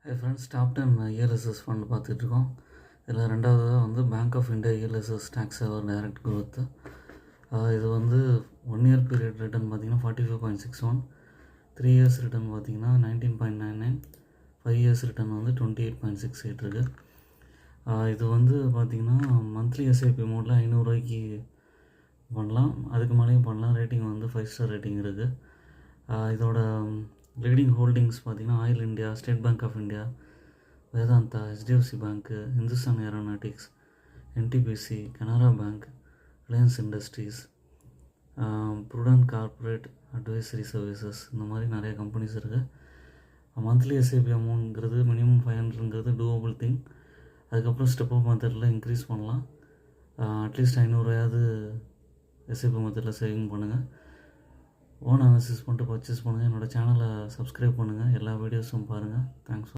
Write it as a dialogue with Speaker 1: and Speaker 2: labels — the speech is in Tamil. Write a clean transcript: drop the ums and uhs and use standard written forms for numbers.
Speaker 1: High friends, top 10 ELSS fund பார்த்துட்ருக்கோம். இதில் ரெண்டாவதாக வந்து bank of India ELSS tax saver direct growth. இது வந்து 1 இயர் பீரியட் ரிட்டர்ன் பார்த்திங்கன்னா 45.61, 3 இயர்ஸ் ரிட்டர்ன் பார்த்திங்கன்னா 19.99, 5 இயர்ஸ் ரிட்டர்ன் வந்து 28.68 இருக்குது. இது வந்து பார்த்திங்கன்னா மந்த்லி எஸ்ஐபி மோடில் 500 ரூபாய்க்கு பண்ணலாம், அதுக்கு மேலேயும் பண்ணலாம். ரேட்டிங் வந்து 5 ஸ்டார் ரேட்டிங் இருக்குது. இதோட லீடிங் ஹோல்டிங்ஸ் பார்த்திங்கன்னா oil India, State Bank of India, Vedanta, HDFC bank, Hindustan aeronautics, NTPC, Canara bank, Reliance industries, prudent corporate advisory services, இந்த மாதிரி நிறைய கம்பெனிஸ் இருக்குது. மந்த்லி எஸ்ஐபி அமௌண்ட்ங்கிறது மினிமம் 500ங்கிறது டூவபிள் திங். அதுக்கப்புறம் ஸ்டெப் அப் மெத்தடில் இன்க்ரீஸ் பண்ணலாம். அட்லீஸ்ட் 500 ரூபாயாவது எஸ்ஐபி மெத்தடில் சேவிங் பண்ணுங்கள். ஓன் அனாலிசிஸ் பண்ணிட்டு பர்ச்சேஸ் பண்ணுங்கள். என்னோடய சேனலை சப்ஸ்கிரைப் பண்ணுங்கள். எல்லா வீடியோஸும் பாருங்கள். தேங்க்ஸ்.